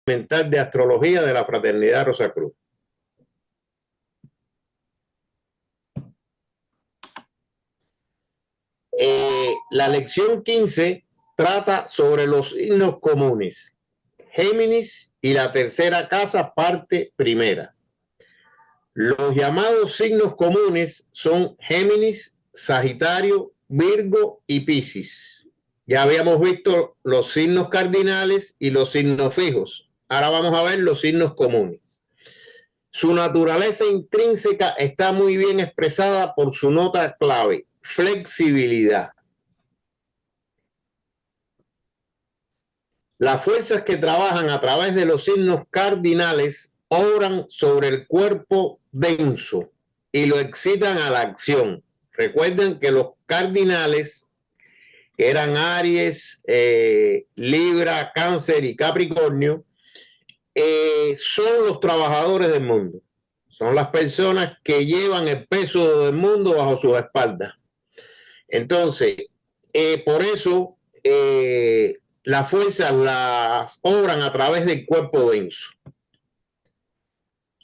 Mental de Astrología de la Fraternidad Rosacruz. La lección 15 trata sobre los signos comunes, Géminis y la tercera casa, parte primera. Los llamados signos comunes son Géminis, Sagitario, Virgo y Piscis. Ya habíamos visto los signos cardinales y los signos fijos. Ahora vamos a ver los signos comunes. Su naturaleza intrínseca está muy bien expresada por su nota clave, flexibilidad. Las fuerzas que trabajan a través de los signos cardinales obran sobre el cuerpo denso y lo excitan a la acción. Recuerden que los cardinales, que eran Aries, Libra, Cáncer y Capricornio, son los trabajadores del mundo. Son las personas que llevan el peso del mundo bajo sus espaldas. Entonces, por eso las fuerzas las obran a través del cuerpo denso.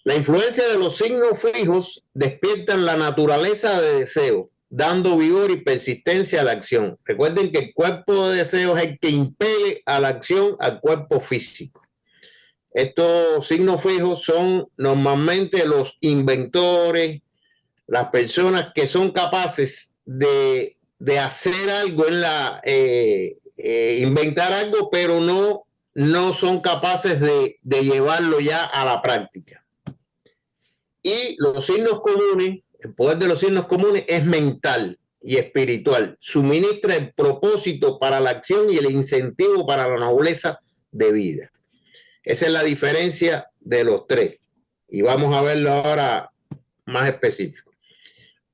La influencia de los signos fijos despiertan la naturaleza de deseo, dando vigor y persistencia a la acción. Recuerden que el cuerpo de deseo es el que impele a la acción al cuerpo físico. Estos signos fijos son normalmente los inventores, las personas que son capaces de hacer algo en la inventar algo, pero no son capaces de llevarlo ya a la práctica. Y los signos comunes, el poder de los signos comunes es mental y espiritual. Suministra el propósito para la acción y el incentivo para la nobleza de vida. Esa es la diferencia de los tres. Y vamos a verlo ahora más específico.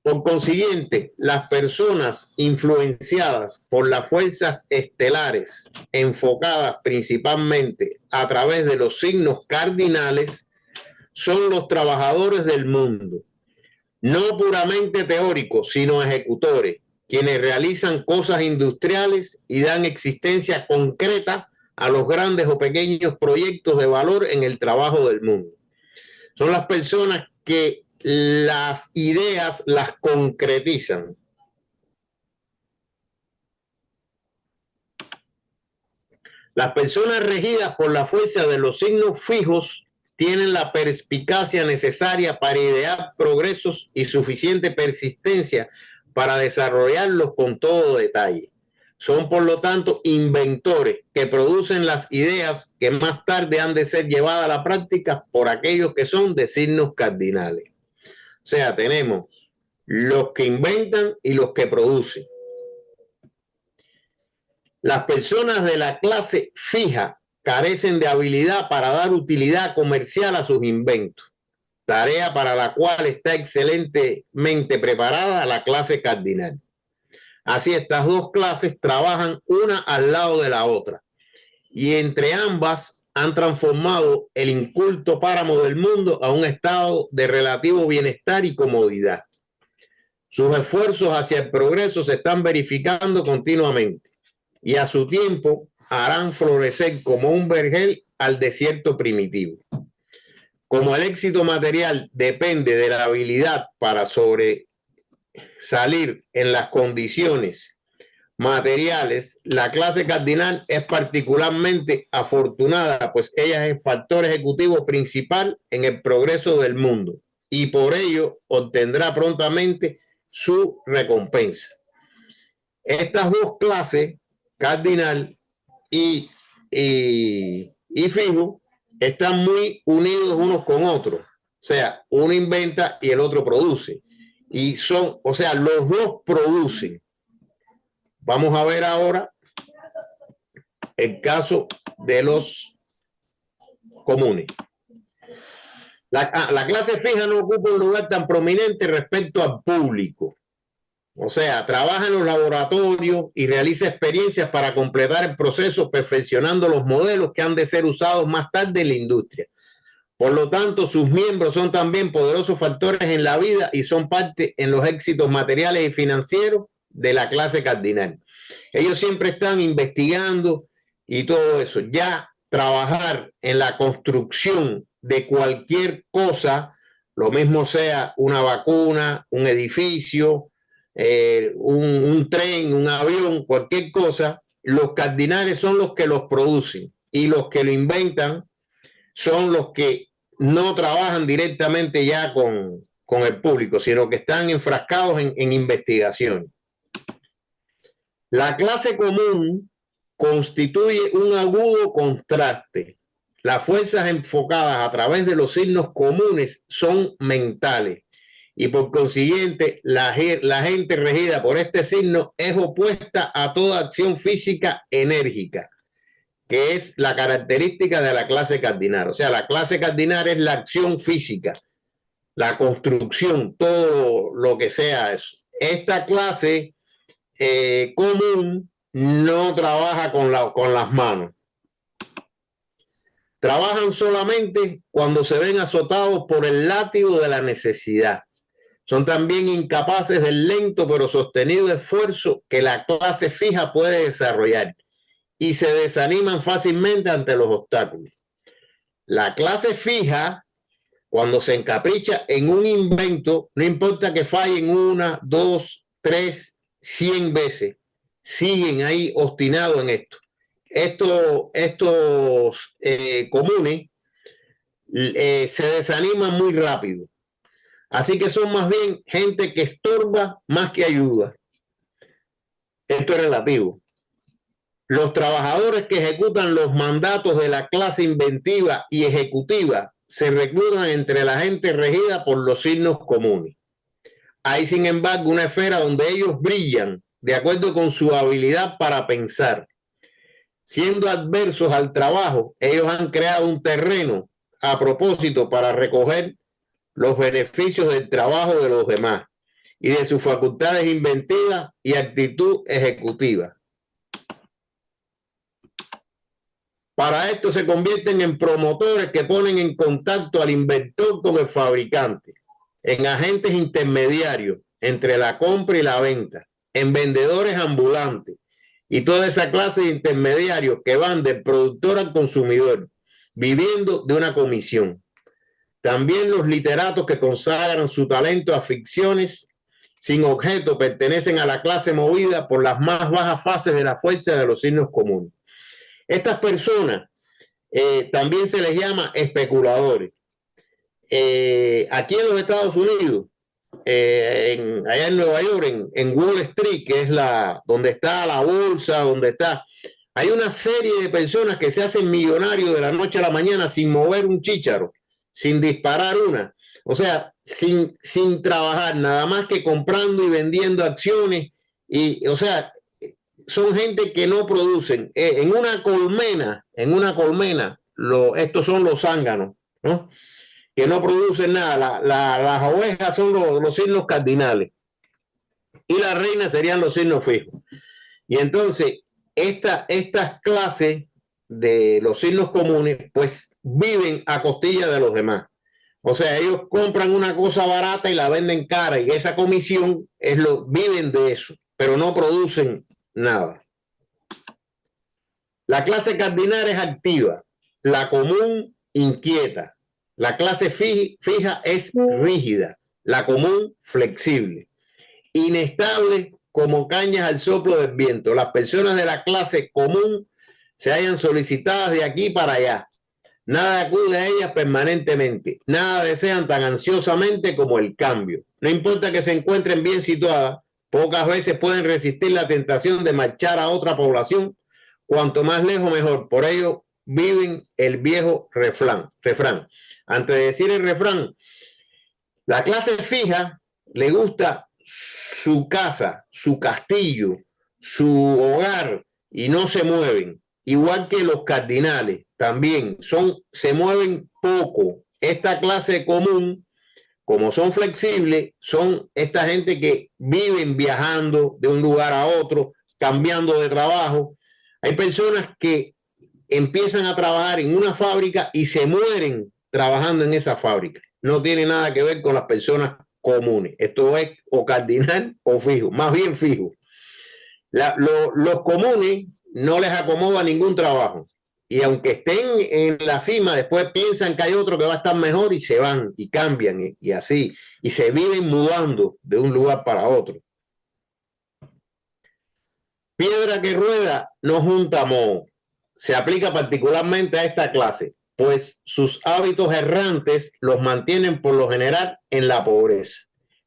Por consiguiente, las personas influenciadas por las fuerzas estelares, enfocadas principalmente a través de los signos cardinales, son los trabajadores del mundo, no puramente teóricos, sino ejecutores, quienes realizan cosas industriales y dan existencia concreta a los grandes o pequeños proyectos de valor en el trabajo del mundo. Son las personas que las ideas las concretizan. Las personas regidas por la fuerza de los signos fijos tienen la perspicacia necesaria para idear progresos y suficiente persistencia para desarrollarlos con todo detalle. Son, por lo tanto, inventores que producen las ideas que más tarde han de ser llevadas a la práctica por aquellos que son de signos cardinales. O sea, tenemos los que inventan y los que producen. Las personas de la clase fija carecen de habilidad para dar utilidad comercial a sus inventos, tarea para la cual está excelentemente preparada la clase cardinal. Así, estas dos clases trabajan una al lado de la otra y entre ambas han transformado el inculto páramo del mundo a un estado de relativo bienestar y comodidad. Sus esfuerzos hacia el progreso se están verificando continuamente y a su tiempo harán florecer como un vergel al desierto primitivo. Como el éxito material depende de la habilidad para sobresalir en las condiciones materiales, la clase cardinal es particularmente afortunada, pues ella es el factor ejecutivo principal en el progreso del mundo y por ello obtendrá prontamente su recompensa. Estas dos clases, cardinal y fijo, están muy unidos unos con otros. O sea, uno inventa y el otro produce. Y son, o sea, los dos producen. Vamos a ver ahora el caso de los comunes. La clase fija no ocupa un lugar tan prominente respecto al público. O sea, trabaja en los laboratorios y realiza experiencias para completar el proceso, perfeccionando los modelos que han de ser usados más tarde en la industria. Por lo tanto, sus miembros son también poderosos factores en la vida y son parte en los éxitos materiales y financieros de la clase cardinal. Ellos siempre están investigando y todo eso. Ya trabajar en la construcción de cualquier cosa, lo mismo sea una vacuna, un edificio, un tren, un avión, cualquier cosa, los cardinales son los que los producen y los que lo inventan son los que no trabajan directamente ya con el público, sino que están enfrascados en investigación. La clase común constituye un agudo contraste. Las fuerzas enfocadas a través de los signos comunes son mentales y por consiguiente la gente regida por este signo es opuesta a toda acción física enérgica, que es la característica de la clase cardinal. O sea, la clase cardinal es la acción física, la construcción, todo lo que sea eso. Esta clase común no trabaja con las manos. Trabajan solamente cuando se ven azotados por el látigo de la necesidad. Son también incapaces del lento pero sostenido esfuerzo que la clase fija puede desarrollar y se desaniman fácilmente ante los obstáculos. La clase fija, cuando se encapricha en un invento, no importa que fallen 1, 2, 3, 100 veces, siguen ahí obstinados en esto. Estos comunes se desaniman muy rápido. Así que son más bien gente que estorba más que ayuda. Esto es relativo. Los trabajadores que ejecutan los mandatos de la clase inventiva y ejecutiva se reclutan entre la gente regida por los signos comunes. Hay, sin embargo, una esfera donde ellos brillan de acuerdo con su habilidad para pensar. Siendo adversos al trabajo, ellos han creado un terreno a propósito para recoger los beneficios del trabajo de los demás y de sus facultades inventivas y actitud ejecutiva. Para esto se convierten en promotores que ponen en contacto al inventor con el fabricante, en agentes intermediarios entre la compra y la venta, en vendedores ambulantes y toda esa clase de intermediarios que van del productor al consumidor, viviendo de una comisión. También los literatos que consagran su talento a ficciones sin objeto pertenecen a la clase movida por las más bajas fases de la fuerza de los signos comunes. Estas personas también se les llama especuladores. Aquí en los Estados Unidos, allá en Nueva York, en Wall Street, que es donde está la bolsa, donde está, hay una serie de personas que se hacen millonarios de la noche a la mañana sin mover un chícharo, sin disparar una, o sea, sin trabajar, nada más que comprando y vendiendo acciones, y o sea, son gente que no producen. En una colmena, estos son los zánganos, ¿no? Que no producen nada. Las ovejas son los signos cardinales y las reinas serían los signos fijos. Y entonces, estas clases de los signos comunes, pues viven a costilla de los demás. O sea, ellos compran una cosa barata y la venden cara, y esa comisión viven de eso, pero no producen nada. La clase cardinal es activa, la común inquieta, la clase fija es rígida, la común flexible, inestable como cañas al soplo del viento. Las personas de la clase común se hallan solicitadas de aquí para allá. Nada acude a ellas permanentemente, nada desean tan ansiosamente como el cambio. No importa que se encuentren bien situadas, pocas veces pueden resistir la tentación de marchar a otra población, cuanto más lejos mejor. Por ello viven el viejo refrán. Antes de decir el refrán, la clase fija le gusta su casa, su castillo, su hogar y no se mueven. Igual que los cardinales también se mueven poco. Esta clase común, como son flexibles, son esta gente que viven viajando de un lugar a otro, cambiando de trabajo. Hay personas que empiezan a trabajar en una fábrica y se mueren trabajando en esa fábrica. No tiene nada que ver con las personas comunes. Esto es o cardinal o fijo, más bien fijo. Los comunes no les acomoda ningún trabajo y aunque estén en la cima, después piensan que hay otro que va a estar mejor y se van y cambian y así, y se viven mudando de un lugar para otro. Piedra que rueda no junta moho. Se aplica particularmente a esta clase, pues sus hábitos errantes los mantienen por lo general en la pobreza.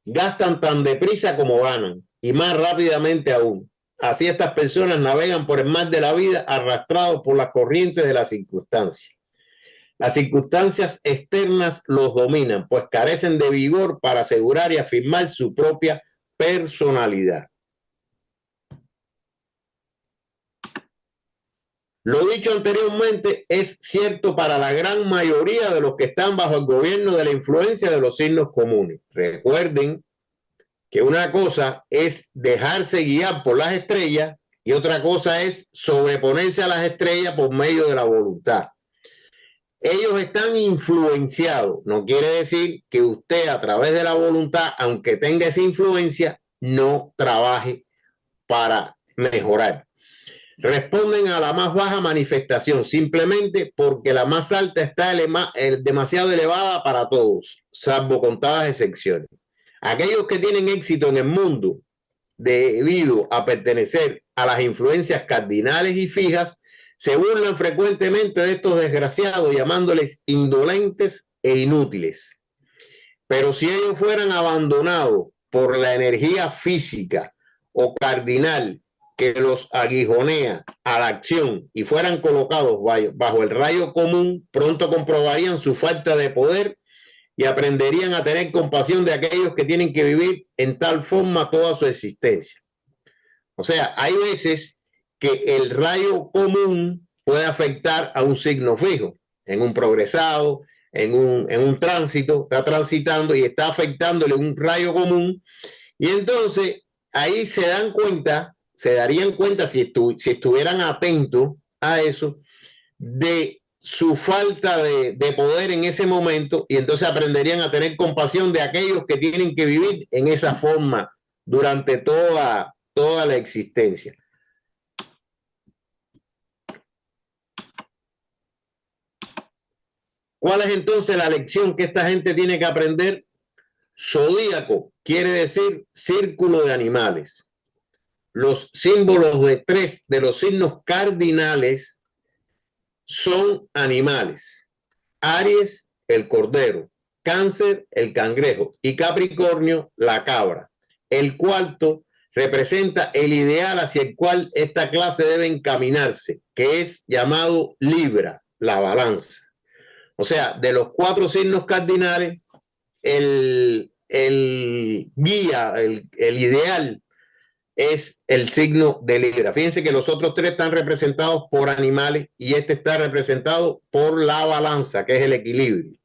Gastan tan deprisa como ganan y más rápidamente aún. Así estas personas navegan por el mar de la vida arrastrados por las corrientes de las circunstancias. Las circunstancias externas los dominan, pues carecen de vigor para asegurar y afirmar su propia personalidad. Lo dicho anteriormente es cierto para la gran mayoría de los que están bajo el gobierno de la influencia de los signos comunes. Recuerden que una cosa es dejarse guiar por las estrellas y otra cosa es sobreponerse a las estrellas por medio de la voluntad. Ellos están influenciados, no quiere decir que usted a través de la voluntad, aunque tenga esa influencia, no trabaje para mejorar. Responden a la más baja manifestación simplemente porque la más alta está demasiado elevada para todos, salvo contadas excepciones. Aquellos que tienen éxito en el mundo debido a pertenecer a las influencias cardinales y fijas se burlan frecuentemente de estos desgraciados llamándoles indolentes e inútiles. Pero si ellos fueran abandonados por la energía física o cardinal que los aguijonea a la acción y fueran colocados bajo el rayo común, pronto comprobarían su falta de poder y aprenderían a tener compasión de aquellos que tienen que vivir en tal forma toda su existencia. O sea, hay veces que el rayo común puede afectar a un signo fijo, en un progresado, en un tránsito, está transitando y está afectándole un rayo común, y entonces ahí se darían cuenta si estuvieran atentos a eso, de su falta de poder en ese momento, y entonces aprenderían a tener compasión de aquellos que tienen que vivir en esa forma durante toda la existencia. ¿Cuál es entonces la lección que esta gente tiene que aprender? Zodíaco quiere decir círculo de animales. Los símbolos de 3 de los signos cardinales son animales. Aries, el cordero. Cáncer, el cangrejo. Y Capricornio, la cabra. El cuarto representa el ideal hacia el cual esta clase debe encaminarse, que es llamado Libra, la balanza. O sea, de los 4 signos cardinales, el guía, el ideal es el signo de Libra. Fíjense que los otros 3 están representados por animales y este está representado por la balanza, que es el equilibrio.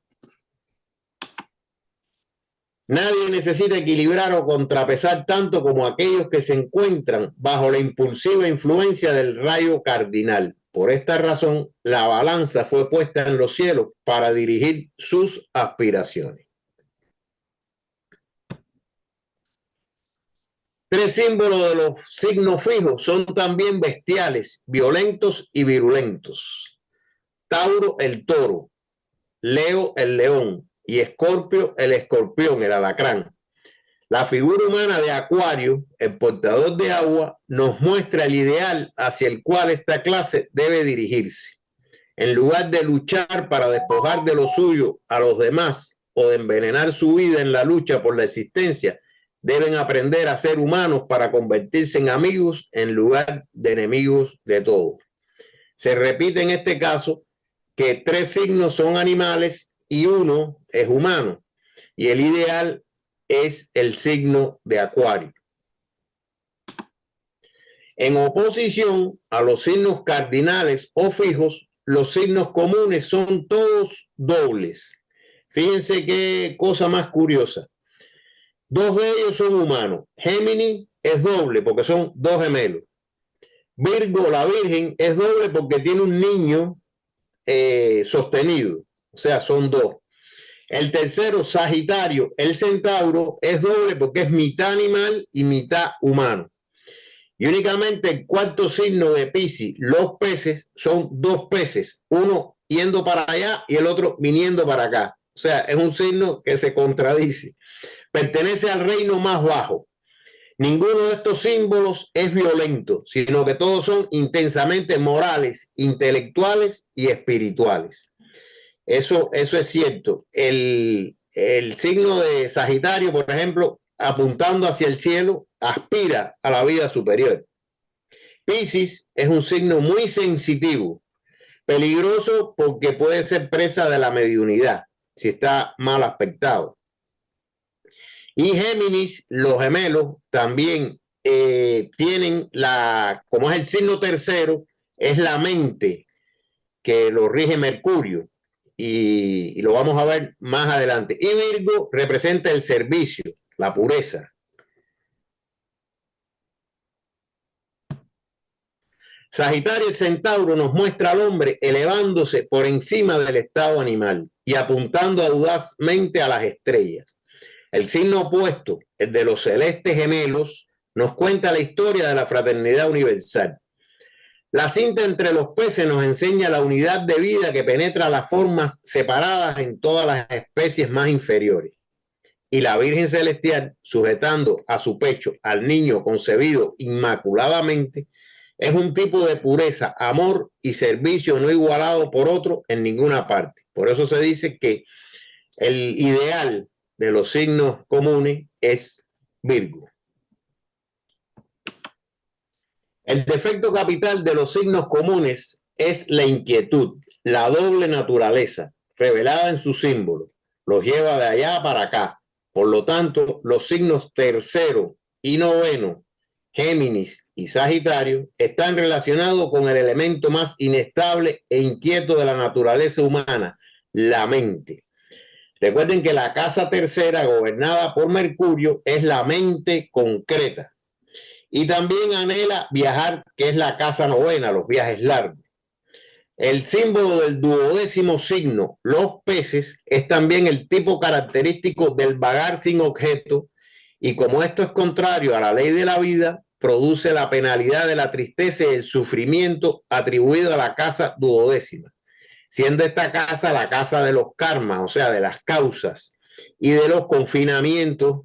Nadie necesita equilibrar o contrapesar tanto como aquellos que se encuentran bajo la impulsiva influencia del rayo cardinal. Por esta razón, la balanza fue puesta en los cielos para dirigir sus aspiraciones. 3 símbolos de los signos fijos son también bestiales, violentos y virulentos. Tauro, el toro. Leo, el león. Y Escorpio, el escorpión, el alacrán. La figura humana de Acuario, el portador de agua, nos muestra el ideal hacia el cual esta clase debe dirigirse. En lugar de luchar para despojar de lo suyo a los demás o de envenenar su vida en la lucha por la existencia, deben aprender a ser humanos para convertirse en amigos en lugar de enemigos de todos. Se repite en este caso que 3 signos son animales y 1 es humano, y el ideal es el signo de Acuario. En oposición a los signos cardinales o fijos, los signos comunes son todos dobles. Fíjense qué cosa más curiosa. 2 de ellos son humanos. Géminis es doble porque son 2 gemelos. Virgo, la Virgen, es doble porque tiene un niño sostenido. O sea, son 2. El tercero, Sagitario, el centauro, es doble porque es mitad animal y mitad humano. Y únicamente el cuarto signo de Piscis, los peces, son dos peces, uno yendo para allá y el otro viniendo para acá. O sea, es un signo que se contradice. Pertenece al reino más bajo. Ninguno de estos símbolos es violento, sino que todos son intensamente morales, intelectuales y espirituales. Eso es cierto. El signo de Sagitario, por ejemplo, apuntando hacia el cielo, aspira a la vida superior. Piscis es un signo muy sensitivo, peligroso porque puede ser presa de la mediunidad si está mal aspectado. Y Géminis, los gemelos, también tienen como es el signo tercero, es la mente que lo rige Mercurio. Y lo vamos a ver más adelante. Y Virgo representa el servicio, la pureza. Sagitario y Centauro nos muestra al hombre elevándose por encima del estado animal y apuntando audazmente a las estrellas. El signo opuesto, el de los celestes gemelos, nos cuenta la historia de la fraternidad universal. La cinta entre los peces nos enseña la unidad de vida que penetra las formas separadas en todas las especies más inferiores. Y la Virgen Celestial, sujetando a su pecho al niño concebido inmaculadamente, es un tipo de pureza, amor y servicio no igualado por otro en ninguna parte. Por eso se dice que el ideal de los signos comunes es Virgo. El defecto capital de los signos comunes es la inquietud, la doble naturaleza revelada en su símbolo. Los lleva de allá para acá. Por lo tanto, los signos tercero y noveno, Géminis y Sagitario, están relacionados con el elemento más inestable e inquieto de la naturaleza humana, la mente. Recuerden que la casa tercera, gobernada por Mercurio, es la mente concreta. Y también anhela viajar, que es la casa novena, los viajes largos. El símbolo del duodécimo signo, los peces, es también el tipo característico del vagar sin objeto, y como esto es contrario a la ley de la vida, produce la penalidad de la tristeza y el sufrimiento atribuido a la casa duodécima, siendo esta casa la casa de los karmas, o sea, de las causas y de los confinamientos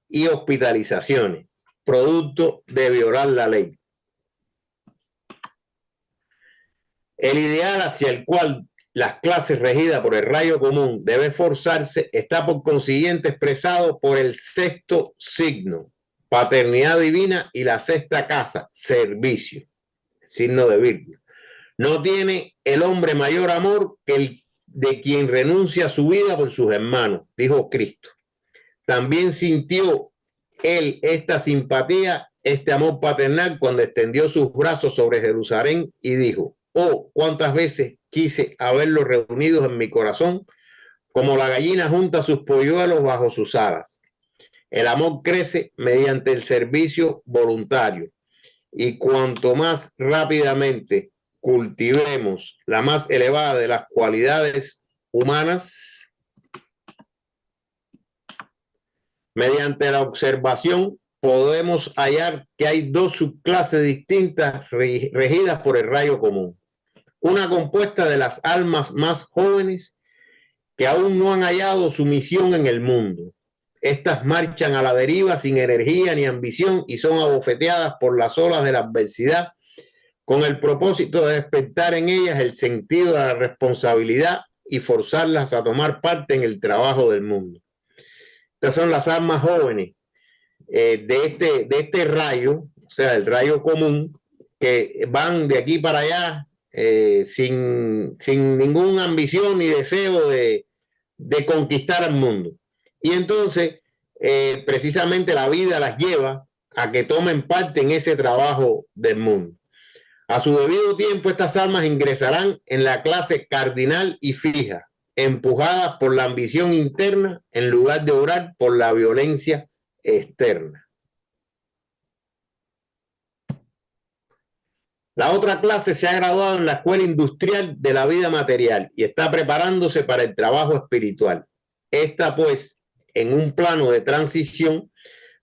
y hospitalizaciones, producto de violar la ley. El ideal hacia el cual las clases regidas por el rayo común debe esforzarse está por consiguiente expresado por el sexto signo, paternidad divina, y la sexta casa, servicio, signo de Virgo. No tiene el hombre mayor amor que el de quien renuncia a su vida por sus hermanos, dijo Cristo. También sintió él esta simpatía, este amor paternal, cuando extendió sus brazos sobre Jerusalén y dijo: oh, cuántas veces quise haberlos reunidos en mi corazón, como la gallina junta sus polluelos bajo sus alas. El amor crece mediante el servicio voluntario, y cuanto más rápidamente cultivemos la más elevada de las cualidades humanas, mediante la observación podemos hallar que hay dos subclases distintas regidas por el rayo común. Una compuesta de las almas más jóvenes que aún no han hallado su misión en el mundo. Estas marchan a la deriva sin energía ni ambición y son abofeteadas por las olas de la adversidad con el propósito de despertar en ellas el sentido de la responsabilidad y forzarlas a tomar parte en el trabajo del mundo. Estas son las almas jóvenes de este rayo, o sea, el rayo común, que van de aquí para allá sin ninguna ambición ni deseo de conquistar al mundo. Y entonces, precisamente la vida las lleva a que tomen parte en ese trabajo del mundo. A su debido tiempo, estas almas ingresarán en la clase cardinal y fija, empujadas por la ambición interna en lugar de orar por la violencia externa. La otra clase se ha graduado en la escuela industrial de la vida material y está preparándose para el trabajo espiritual. Esta, pues, en un plano de transición,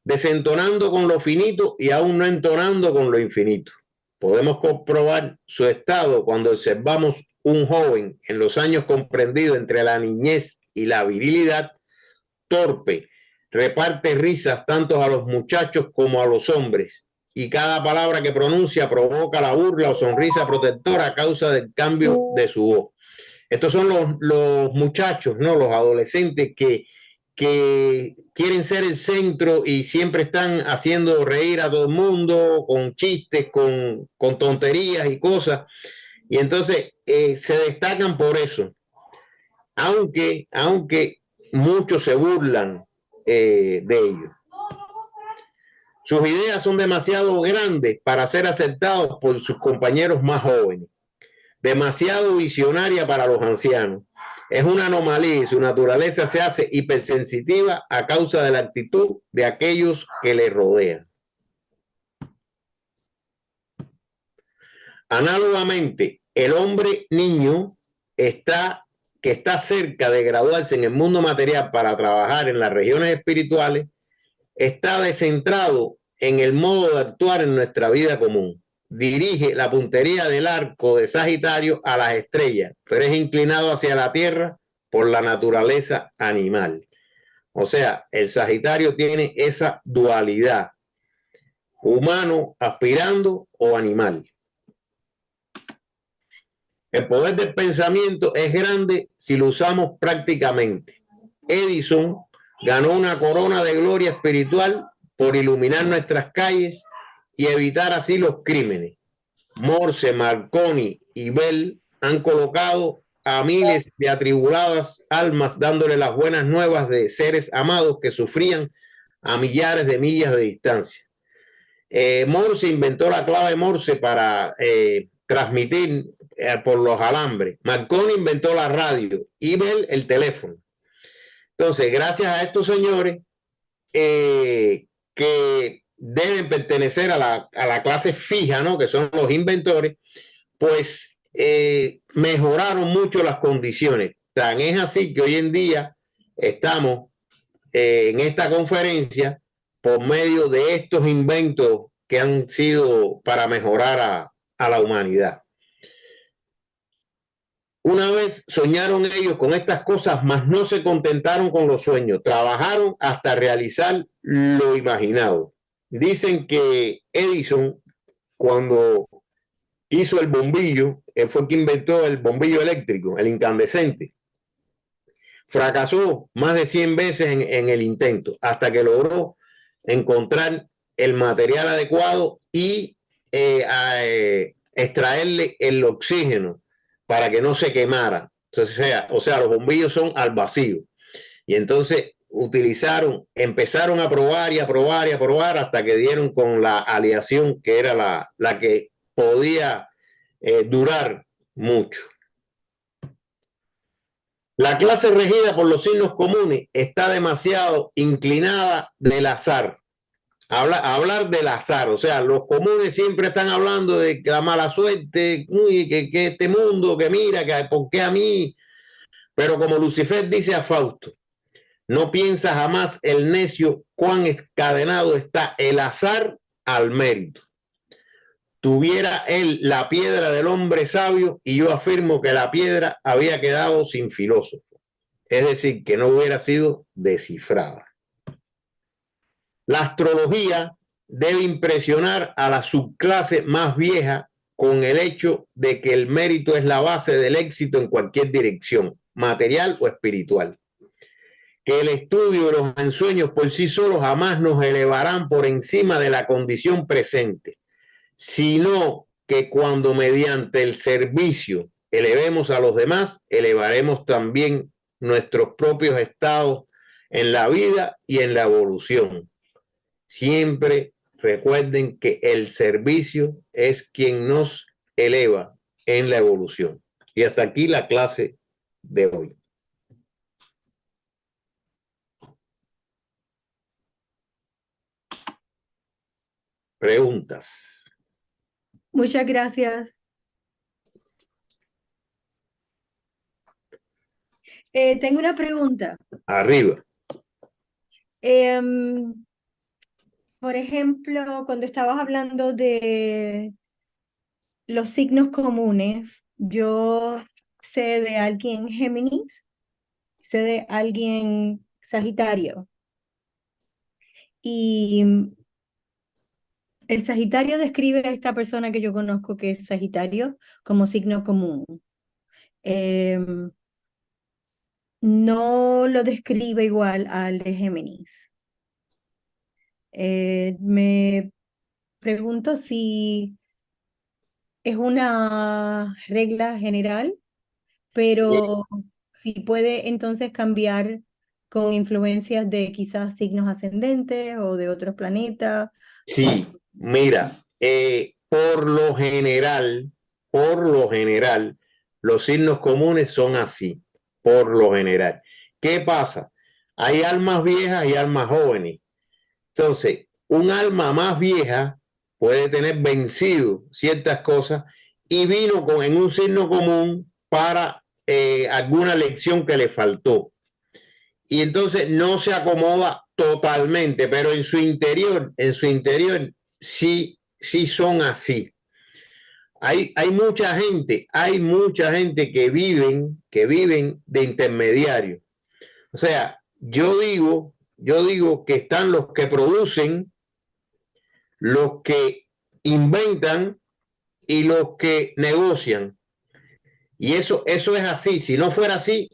desentonando con lo finito y aún no entonando con lo infinito. Podemos comprobar su estado cuando observamos un joven en los años comprendidos entre la niñez y la virilidad, torpe, reparte risas tanto a los muchachos como a los hombres, y cada palabra que pronuncia provoca la burla o sonrisa protectora a causa del cambio de su voz. Estos son los muchachos, ¿no? Los adolescentes que quieren ser el centro y siempre están haciendo reír a todo el mundo con chistes, con tonterías y cosas. Y entonces se destacan por eso. Aunque muchos se burlan de ellos. Sus ideas son demasiado grandes para ser aceptados por sus compañeros más jóvenes. Demasiado visionaria para los ancianos. Es una anomalía y su naturaleza se hace hipersensitiva a causa de la actitud de aquellos que le rodean. Análogamente, el hombre niño que está cerca de graduarse en el mundo material para trabajar en las regiones espirituales, está descentrado en el modo de actuar en nuestra vida común. Dirige la puntería del arco de Sagitario a las estrellas, pero es inclinado hacia la tierra por la naturaleza animal. O sea, el Sagitario tiene esa dualidad, humano aspirando o animal. El poder del pensamiento es grande si lo usamos prácticamente. Edison ganó una corona de gloria espiritual por iluminar nuestras calles y evitar así los crímenes. Morse, Marconi y Bell han colocado a miles de atribuladas almas dándole las buenas nuevas de seres amados que sufrían a millares de millas de distancia. Morse inventó la clave Morse para transmitir por los alambres. Marconi inventó la radio y Bell el teléfono. Entonces, gracias a estos señores que deben pertenecer a la clase fija, ¿no? Que son los inventores, pues mejoraron mucho las condiciones. Tan es así que hoy en día estamos en esta conferencia por medio de estos inventos que han sido para mejorar a la humanidad. Una vez soñaron ellos con estas cosas, mas no se contentaron con los sueños, trabajaron hasta realizar lo imaginado. Dicen que Edison, cuando hizo el bombillo, él fue quien inventó el bombillo eléctrico, el incandescente. Fracasó más de 100 veces en el intento, hasta que logró encontrar el material adecuado y extraerle el oxígeno para que no se quemara. Entonces, o sea, los bombillos son al vacío. Y entonces empezaron a probar y a probar y a probar hasta que dieron con la aleación que era la que podía durar mucho. La clase regida por los signos comunes está demasiado inclinada del azar. Hablar del azar, o sea, los comunes siempre están hablando de la mala suerte, uy, que este mundo, que mira, que por qué a mí. Pero como Lucifer dice a Fausto, no piensa jamás el necio cuán encadenado está el azar al mérito. Tuviera él la piedra del hombre sabio y yo afirmo que la piedra había quedado sin filósofo. Es decir, que no hubiera sido descifrada. La astrología debe impresionar a la subclase más vieja con el hecho de que el mérito es la base del éxito en cualquier dirección, material o espiritual. Que el estudio de los ensueños por sí solos jamás nos elevarán por encima de la condición presente, sino que cuando mediante el servicio elevemos a los demás, elevaremos también nuestros propios estados en la vida y en la evolución. Siempre recuerden que el servicio es quien nos eleva en la evolución. Y hasta aquí la clase de hoy. Preguntas. Muchas gracias. Tengo una pregunta. Arriba. por ejemplo, cuando estabas hablando de los signos comunes, yo sé de alguien Géminis, sé de alguien Sagitario. Y el Sagitario describe a esta persona que yo conozco que es Sagitario como signo común. Em, no lo describe igual al de Géminis. Me pregunto si es una regla general, pero si puede entonces cambiar con influencias de quizás signos ascendentes o de otros planetas. Sí, mira, por lo general, los signos comunes son así, por lo general. ¿Qué pasa? Hay almas viejas y almas jóvenes. Entonces, un alma más vieja puede tener vencido ciertas cosas y vino en un signo común para alguna lección que le faltó. Y entonces no se acomoda totalmente, pero en su interior sí, sí son así. Hay mucha gente que viven de intermediarios. O sea, yo digo que están los que producen, los que inventan y los que negocian. Y eso es así. Si no fuera así,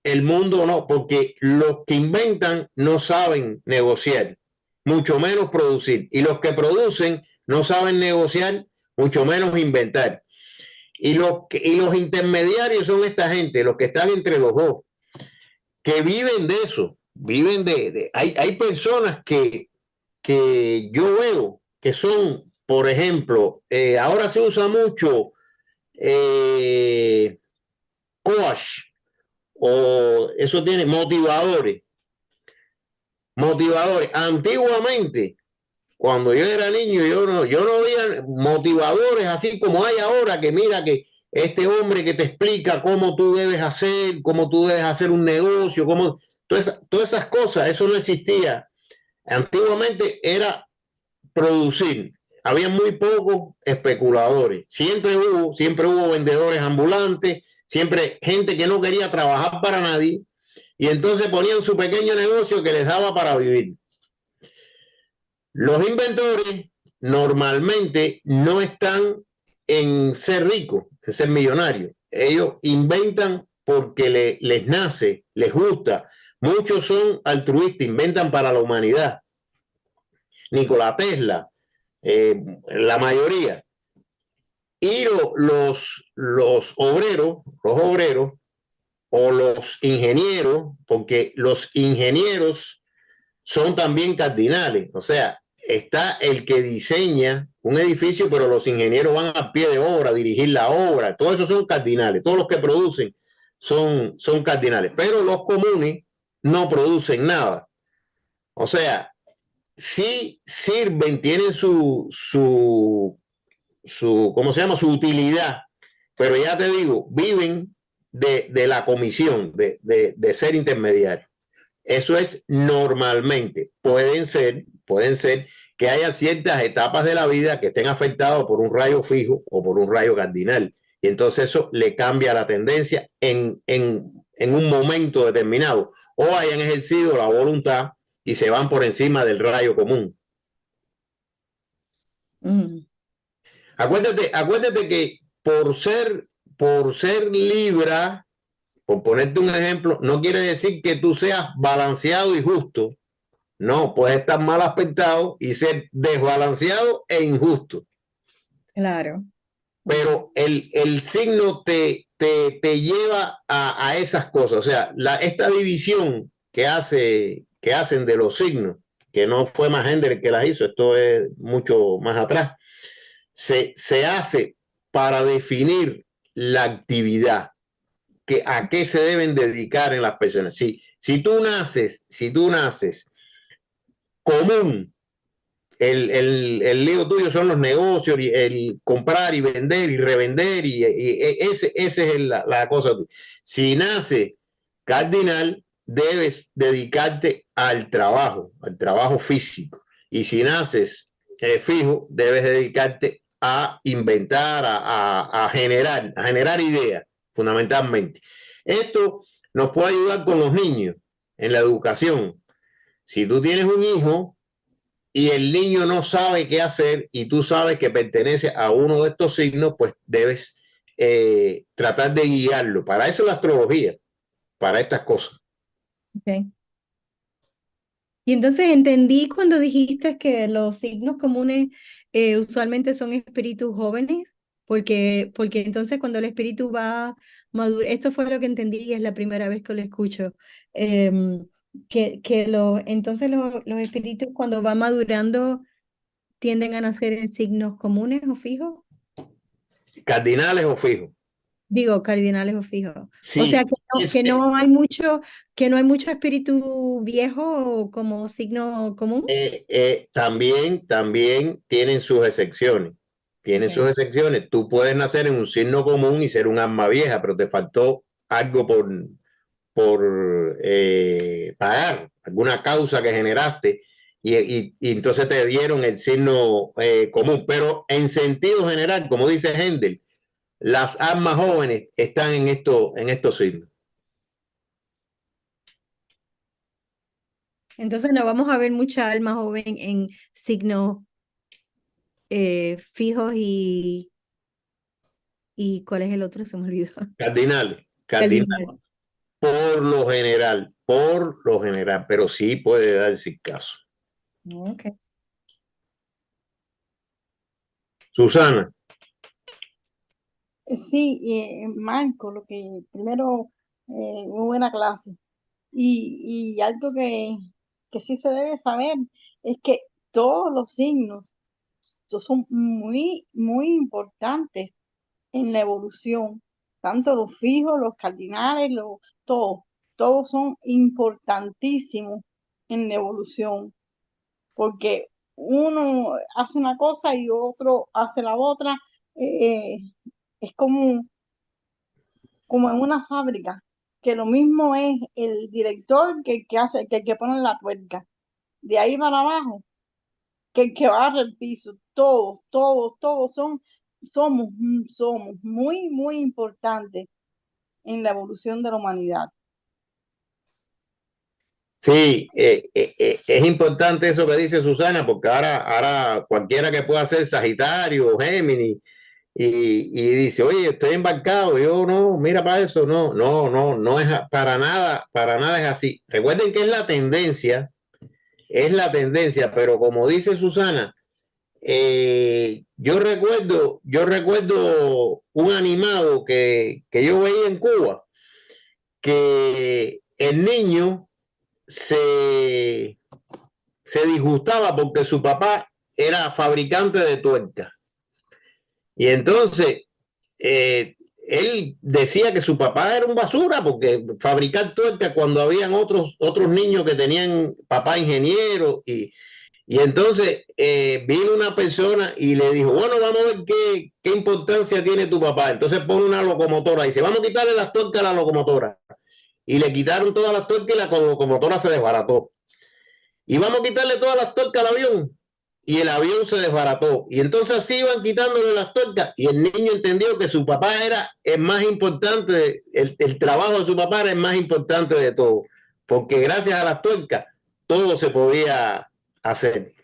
el mundo no, porque los que inventan no saben negociar, mucho menos producir. Y los que producen no saben negociar, mucho menos inventar. Y los intermediarios son esta gente, los que están entre los dos, que viven de eso, hay personas que yo veo que son, por ejemplo, ahora se usa mucho eh, coach, o eso tiene motivadores. Motivadores. Antiguamente, cuando yo era niño, yo no veía motivadores así como hay ahora, que mira que este hombre que te explica cómo tú debes hacer, cómo tú debes hacer un negocio, todas esas cosas, eso no existía. Antiguamente era producir. Había muy pocos especuladores. Siempre hubo vendedores ambulantes, siempre gente que no quería trabajar para nadie y entonces ponían su pequeño negocio que les daba para vivir. Los inventores normalmente no están en ser ricos, en ser millonarios. Ellos inventan porque les nace, les gusta. Muchos son altruistas, inventan para la humanidad. Nikola Tesla, la mayoría. Y los obreros o los ingenieros, porque los ingenieros son también cardinales, o sea, está el que diseña un edificio, pero los ingenieros van a pie de obra a dirigir la obra, todos esos son cardinales, todos los que producen son cardinales, pero los comunes no producen nada. O sea, sí sirven, tienen ¿cómo se llama? Su utilidad, pero ya te digo, viven de la comisión, de ser intermediarios. Eso es normalmente. Pueden ser que haya ciertas etapas de la vida que estén afectadas por un rayo fijo o por un rayo cardinal. Y entonces eso le cambia la tendencia en un momento determinado. O hayan ejercido la voluntad y se van por encima del rayo común. Mm. Acuérdate que por ser Libra, por ponerte un ejemplo, no quiere decir que tú seas balanceado y justo. No, puedes estar mal aspectado y ser desbalanceado e injusto. Claro. Pero el signo te lleva a esas cosas. O sea, esta división que hacen de los signos, que no fue Magender el que las hizo, esto es mucho más atrás, se hace para definir la actividad, a qué se deben dedicar en las personas. Si tú naces común, el lío tuyo son los negocios, el comprar y vender y revender, ese es la cosa. Si nace cardinal, debes dedicarte al trabajo físico. Y si naces fijo, debes dedicarte a inventar, a generar ideas, fundamentalmente. Esto nos puede ayudar con los niños en la educación. Si tú tienes un hijo y el niño no sabe qué hacer y tú sabes que pertenece a uno de estos signos, pues debes tratar de guiarlo. Para eso es la astrología, para estas cosas. Okay. Y entonces entendí cuando dijiste que los signos comunes usualmente son espíritus jóvenes, porque entonces cuando el espíritu va maduro, esto fue lo que entendí y es la primera vez que lo escucho, entonces los espíritus cuando van madurando tienden a nacer en signos comunes o fijos. Cardinales o fijos. Digo, cardinales o fijos. O Sí, sea, que no hay mucho espíritu viejo como signo común. también tienen sus excepciones. Tienen sus excepciones. Tú puedes nacer en un signo común y ser un alma vieja, pero te faltó algo por pagar, alguna causa que generaste, y entonces te dieron el signo común. Pero en sentido general, como dice Händel, las almas jóvenes están en estos signos. Entonces no vamos a ver mucha alma joven en signos fijos y ¿cuál es el otro? Se me olvidó. Cardinales. Cardinal. Por lo general, pero sí puede darse el caso. Okay. Susana. Sí, Marco, lo que primero, muy buena clase. Y algo que sí se debe saber es que todos los signos son muy, muy importantes en la evolución, tanto los fijos, los cardinales, todos son importantísimos en la evolución, porque uno hace una cosa y otro hace la otra. eh, es como en una fábrica, que lo mismo es el director que hace, que pone la tuerca. De ahí para abajo, que el que barre el piso, todos somos muy, muy importantes en la evolución de la humanidad. Sí, es importante eso que dice Susana, porque ahora cualquiera que pueda ser Sagitario o Géminis y dice, oye, estoy embarcado, yo no, mira para eso, no es para nada es así. Recuerden que es la tendencia, pero como dice Susana, yo recuerdo un animado que yo veía en Cuba, que el niño se, se disgustaba porque su papá era fabricante de tuercas. Y entonces él decía que su papá era un basura porque fabricar tuercas cuando habían otros niños que tenían papá ingeniero y entonces vino una persona y le dijo, bueno, vamos a ver qué importancia tiene tu papá. Entonces pone una locomotora y dice, vamos a quitarle las tuercas a la locomotora. Y le quitaron todas las tuercas y la locomotora se desbarató. Y vamos a quitarle todas las tuercas al avión. Y el avión se desbarató. Y entonces así iban quitándole las tuercas. Y el niño entendió que su papá era el más importante, el trabajo de su papá era el más importante de todo. Porque gracias a las tuercas todo se podía hacer.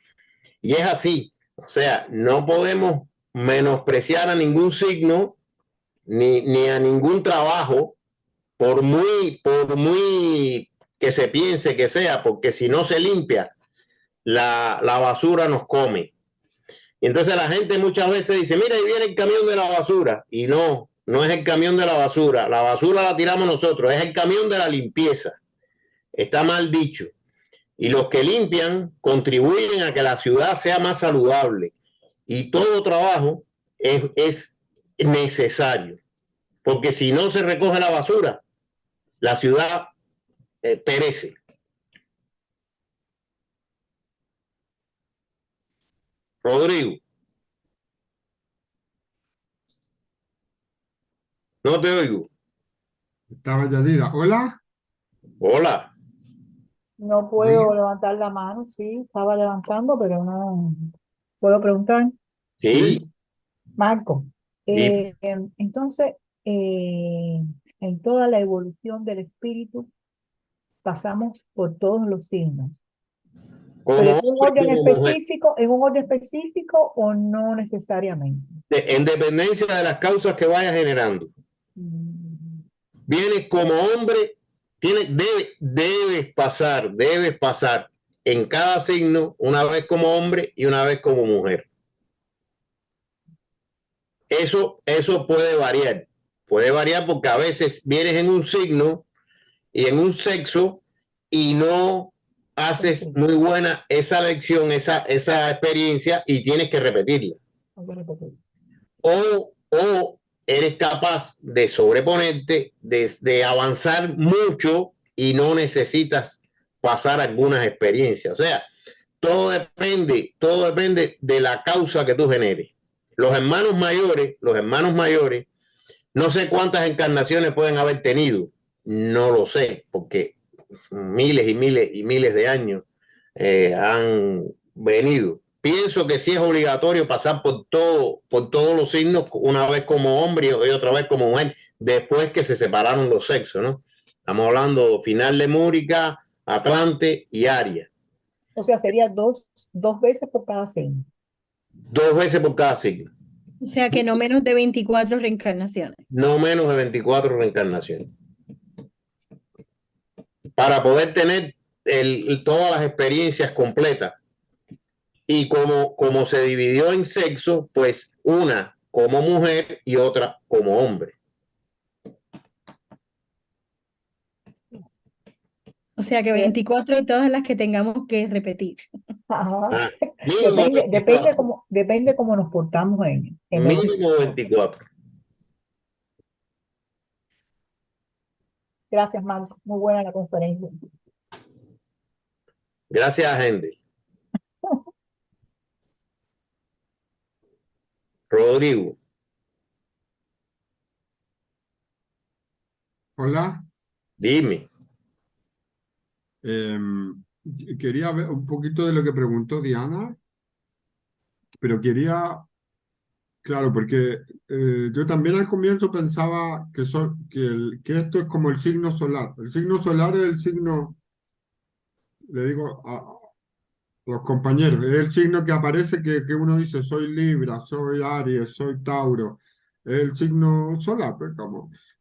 Y es así. O sea, no podemos menospreciar a ningún signo ni a ningún trabajo, por muy que se piense que sea, porque si no se limpia, la basura nos come. Y entonces la gente muchas veces dice, mira, ahí viene el camión de la basura. Y no es el camión de la basura la tiramos nosotros, es el camión de la limpieza. Está mal dicho. Y los que limpian contribuyen a que la ciudad sea más saludable. Y todo trabajo es necesario, porque si no se recoge la basura, la ciudad perece. Rodrigo, no te oigo. Estaba Yadira. Hola. Hola. No puedo levantar la mano, sí, estaba levantando, pero no. ¿Puedo preguntar? Sí, Marco, dime. entonces, en toda la evolución del espíritu pasamos por todos los signos, pero Como hombre y como mujer, en un orden específico o no necesariamente. en dependencia de las causas que vaya generando. Mm, Vienes como hombre, debes pasar en cada signo una vez como hombre y una vez como mujer. Eso puede variar porque a veces vienes en un signo y en un sexo y no haces ok, muy buena esa lección, esa experiencia y tienes que repetirla. hay que repetir. O eres capaz de sobreponerte, de avanzar mucho y no necesitas pasar algunas experiencias. O sea, todo depende de la causa que tú generes. Los hermanos mayores, no sé cuántas encarnaciones pueden haber tenido, no lo sé, porque miles y miles y miles de años han venido. Pienso que sí es obligatorio pasar por todos los signos, una vez como hombre y otra vez como mujer, después que se separaron los sexos, ¿no? Estamos hablando final de Múrica, Atlante y Aria. O sea, sería dos veces por cada signo. 2 veces por cada signo. O sea que no menos de 24 reencarnaciones. No menos de 24 reencarnaciones. Para poder tener todas las experiencias completas. Y como se dividió en sexo, pues una como mujer y otra como hombre. O sea que 24 y todas las que tengamos que repetir. Ajá. Ah, mínimo Depende cómo nos portamos en ese mínimo signo. 24. Gracias, Marco. Muy buena la conferencia. Gracias a Henry. Rodrigo. Hola, Dime. em, quería ver un poquito de lo que preguntó Diana, pero quería, claro, porque yo también al comienzo pensaba que esto es como el signo solar. El signo solar es el signo, le digo a los compañeros, es el signo que aparece que uno dice, soy Libra, soy Aries, soy Tauro. Es el signo solar, pues,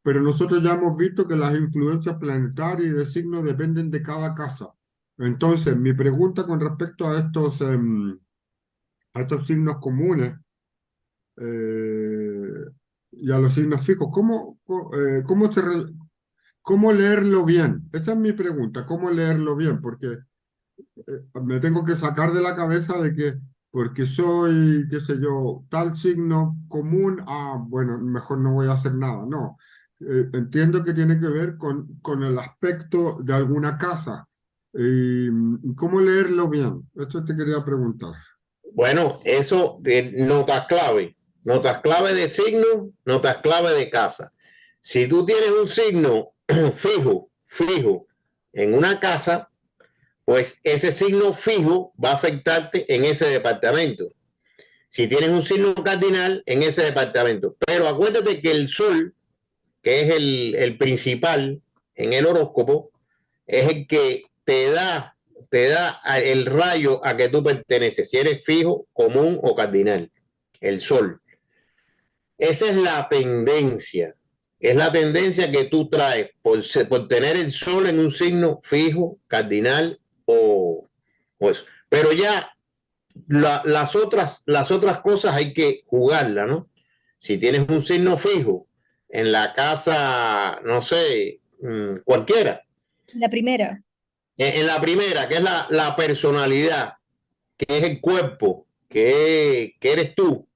pero nosotros ya hemos visto que las influencias planetarias y de signos dependen de cada casa. Entonces, mi pregunta con respecto a estos signos comunes y a los signos fijos, ¿cómo leerlo bien? Esa es mi pregunta, ¿cómo leerlo bien? Porque me tengo que sacar de la cabeza de que porque soy, qué sé yo, tal signo común, bueno, mejor no voy a hacer nada. No, entiendo que tiene que ver con el aspecto de alguna casa. ¿Cómo leerlo bien? Esto te quería preguntar. Bueno, eso, notas clave de signo, notas clave de casa. Si tú tienes un signo fijo en una casa, pues ese signo fijo va a afectarte en ese departamento. Si tienes un signo cardinal, en ese departamento. Pero acuérdate que el sol, que es el principal en el horóscopo, es el que te da el rayo a que tú perteneces, si eres fijo, común o cardinal, el sol. Esa es la tendencia que tú traes por tener el sol en un signo fijo, cardinal o eso. Pero ya las otras cosas hay que jugarlas, ¿no? Si tienes un signo fijo en la casa, no sé, cualquiera, La primera. en la primera, que es la personalidad, que es el cuerpo, que eres tú.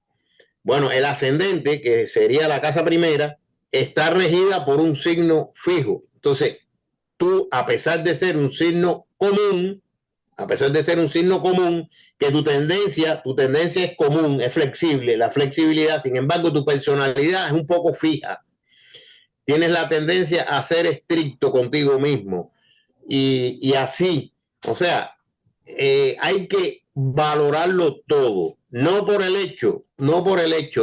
Bueno, el ascendente, que sería la casa primera, está regida por un signo fijo. Entonces, tú, a pesar de ser un signo común, que tu tendencia es común, es flexible, la flexibilidad, sin embargo, tu personalidad es un poco fija. Tienes la tendencia a ser estricto contigo mismo y así O sea, hay que valorarlo todo, no por el hecho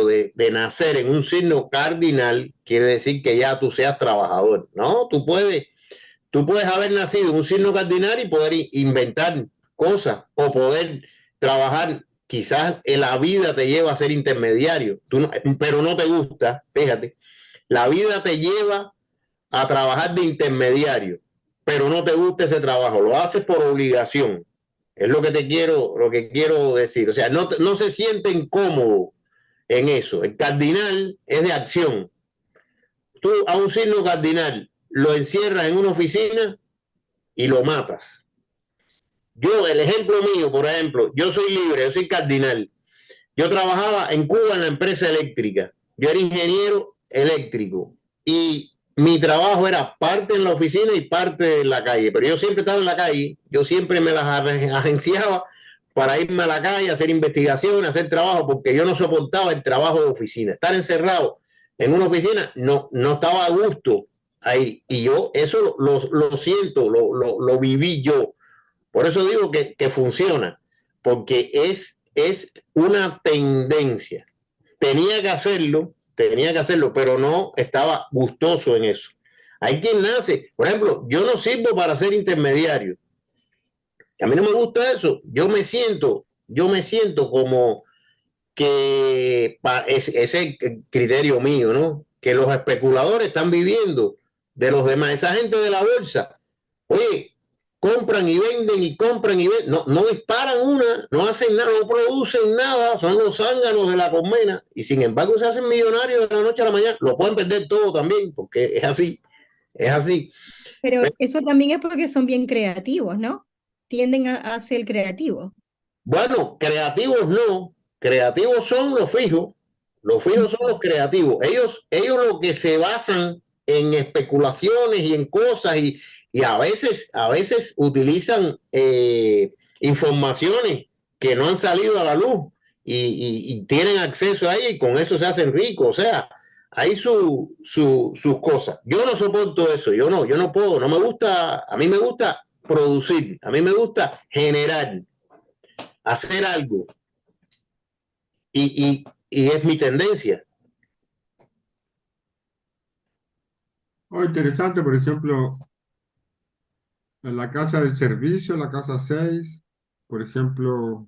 de nacer en un signo cardinal, quiere decir que ya tú seas trabajador. No, tú puedes haber nacido en un signo cardinal y poder inventar cosas o poder trabajar. Quizás en la vida te lleva a ser intermediario, pero no te gusta, fíjate. La vida te lleva a trabajar de intermediario, pero no te gusta ese trabajo, lo haces por obligación. Es lo que quiero decir. O sea, no se sienten cómodos en eso. El cardinal es de acción. Tú a un signo cardinal lo encierras en una oficina y lo matas. Yo, el ejemplo mío, por ejemplo, yo soy libre, yo soy cardinal. Yo trabajaba en Cuba en la empresa eléctrica. Yo era ingeniero eléctrico y mi trabajo era parte en la oficina y parte en la calle. Pero yo siempre estaba en la calle, yo siempre me las agenciaba para irme a la calle, hacer investigación, hacer trabajo, porque yo no soportaba el trabajo de oficina. Estar encerrado en una oficina no estaba a gusto ahí. Y yo eso lo siento, lo viví yo. Por eso digo que funciona, porque es una tendencia. Tenía que hacerlo, pero no estaba gustoso en eso. Hay quien nace, por ejemplo, yo no sirvo para ser intermediario. A mí no me gusta eso. Yo me siento como que ese criterio mío, ¿no? Que los especuladores están viviendo de los demás. Esa gente de la bolsa, oye, compran y venden y compran y venden, no disparan una, no hacen nada, no producen nada, son los zánganos de la colmena y sin embargo se hacen millonarios de la noche a la mañana. Lo pueden perder todo también, porque es así, es así. Pero eso también es porque son bien creativos, ¿no? Tienden a ser creativos. Bueno, creativos no, creativos son los fijos son los creativos. Ellos lo que se basan en especulaciones y en cosas y a veces utilizan informaciones que no han salido a la luz y tienen acceso a ella y con eso se hacen ricos. O sea, hay sus cosas. Yo no soporto eso, yo no puedo, no me gusta, a mí me gusta producir, a mí me gusta generar, hacer algo y es mi tendencia. Oh, interesante, por ejemplo, en la casa del servicio, la casa 6, por ejemplo,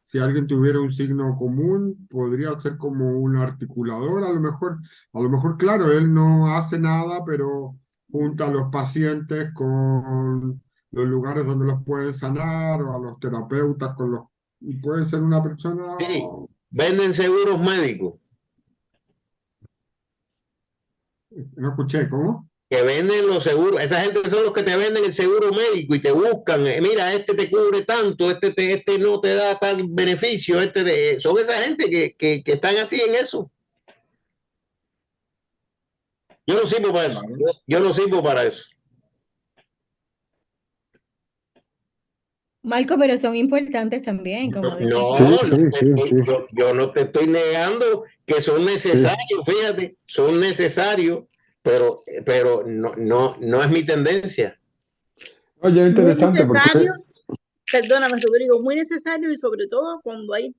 si alguien tuviera un signo común, podría ser como un articulador, a lo mejor, claro, él no hace nada, pero junta a los pacientes con los lugares donde los pueden sanar, o a los terapeutas con los... Y puede ser una persona... Sí, venden seguros médicos. No escuché, ¿cómo? Que venden los seguros, esa gente son los que te venden el seguro médico y te buscan, mira, este te cubre tanto, este no te da tal beneficio, son esa gente que están así en eso. Yo no sirvo para eso, yo no sirvo para eso. Marco, pero son importantes también, como No, yo no te estoy negando que son necesarios, fíjate, son necesarios, pero no es mi tendencia. Oye, interesante muy necesarios, perdóname, Rodrigo, muy necesarios y sobre todo cuando hay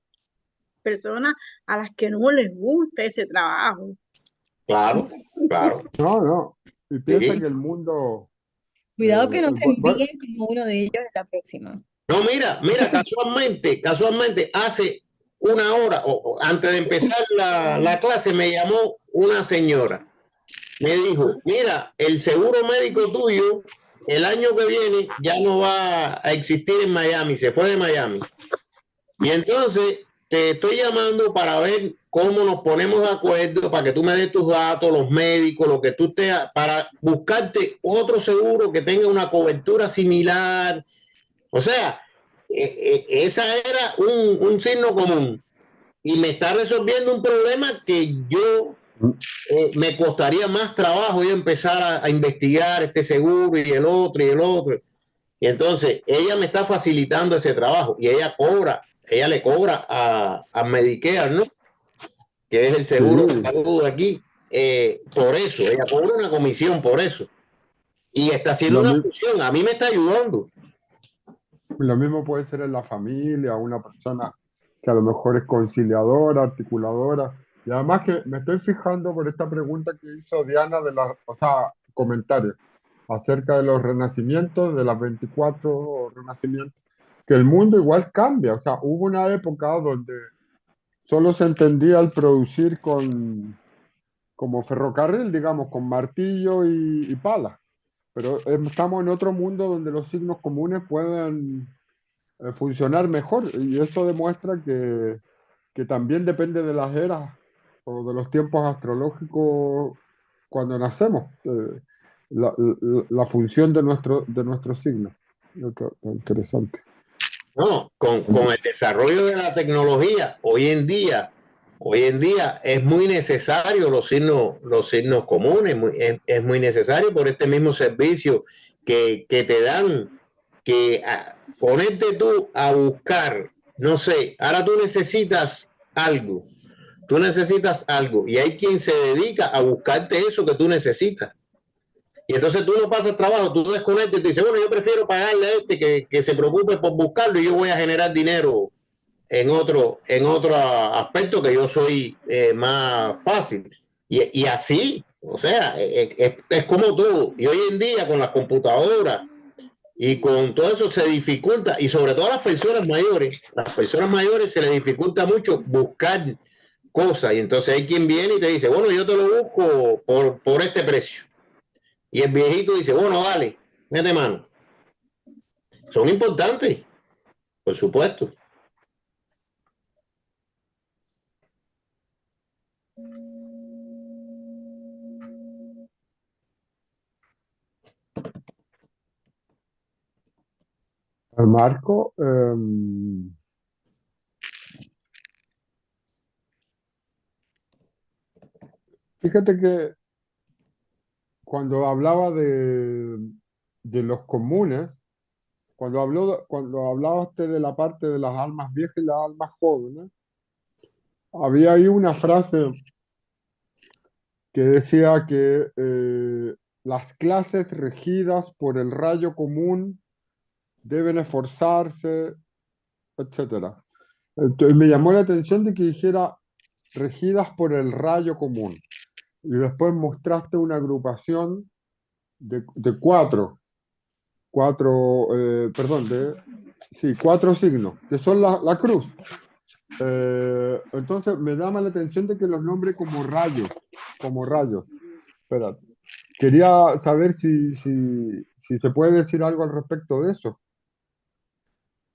personas a las que no les gusta ese trabajo. Claro. No, y piensa Sí. que el mundo... Cuidado que no te envíen como uno de ellos en la próxima. No, mira, casualmente, hace una hora, o antes de empezar la clase, me llamó una señora. Me dijo, mira, el seguro médico tuyo, el año que viene, ya no va a existir en Miami, se fue de Miami. Y entonces te estoy llamando para ver cómo nos ponemos de acuerdo, para que tú me des tus datos, los médicos, lo que tú estés, para buscarte otro seguro que tenga una cobertura similar. O sea, esa era un signo común y me está resolviendo un problema que yo me costaría más trabajo yo empezar a investigar este seguro y el otro y el otro. Y entonces ella me está facilitando ese trabajo y ella le cobra a Medicare, ¿no? Que es el seguro de salud de aquí. Por eso, ella cobra una comisión por eso. Y está haciendo una función, a mí me está ayudando. Lo mismo puede ser en la familia, una persona que a lo mejor es conciliadora, articuladora. Y además que me estoy fijando por esta pregunta que hizo Diana o sea, comentarios acerca de los renacimientos, de las 24 renacimientos, que el mundo igual cambia. O sea, hubo una época donde solo se entendía el producir como ferrocarril, digamos, con martillo y pala. Pero estamos en otro mundo donde los signos comunes pueden funcionar mejor y eso demuestra que también depende de las eras o de los tiempos astrológicos cuando nacemos, la función de nuestro signo. Interesante. No, con el desarrollo de la tecnología, hoy en día es muy necesario los signos comunes, es muy necesario por este mismo servicio que te dan, ponerte tú a buscar, no sé, ahora tú necesitas algo y hay quien se dedica a buscarte eso que tú necesitas. Y entonces tú no pasas trabajo, tú desconectas y te dices, bueno, yo prefiero pagarle a este que se preocupe por buscarlo y yo voy a generar dinero en otro aspecto que yo soy más fácil. Y así, o sea, es como todo. Y hoy en día con las computadoras y con todo eso se dificulta, y sobre todo a las personas mayores se les dificulta mucho buscar cosas. Y entonces hay quien viene y te dice, bueno, yo te lo busco por este precio. Y el viejito dice, bueno, dale, mete mano. Son importantes, por supuesto. Marco, fíjate que cuando hablaba de los comunes, cuando hablaba usted de la parte de las almas viejas y las almas jóvenes, había ahí una frase que decía que las clases regidas por el rayo común deben esforzarse, etcétera. Entonces me llamó la atención de que dijera regidas por el rayo común. Y después mostraste una agrupación de cuatro signos, que son la cruz. Entonces me llama la atención de que los nombre como rayos, como rayos. Espera, quería saber si se puede decir algo al respecto de eso.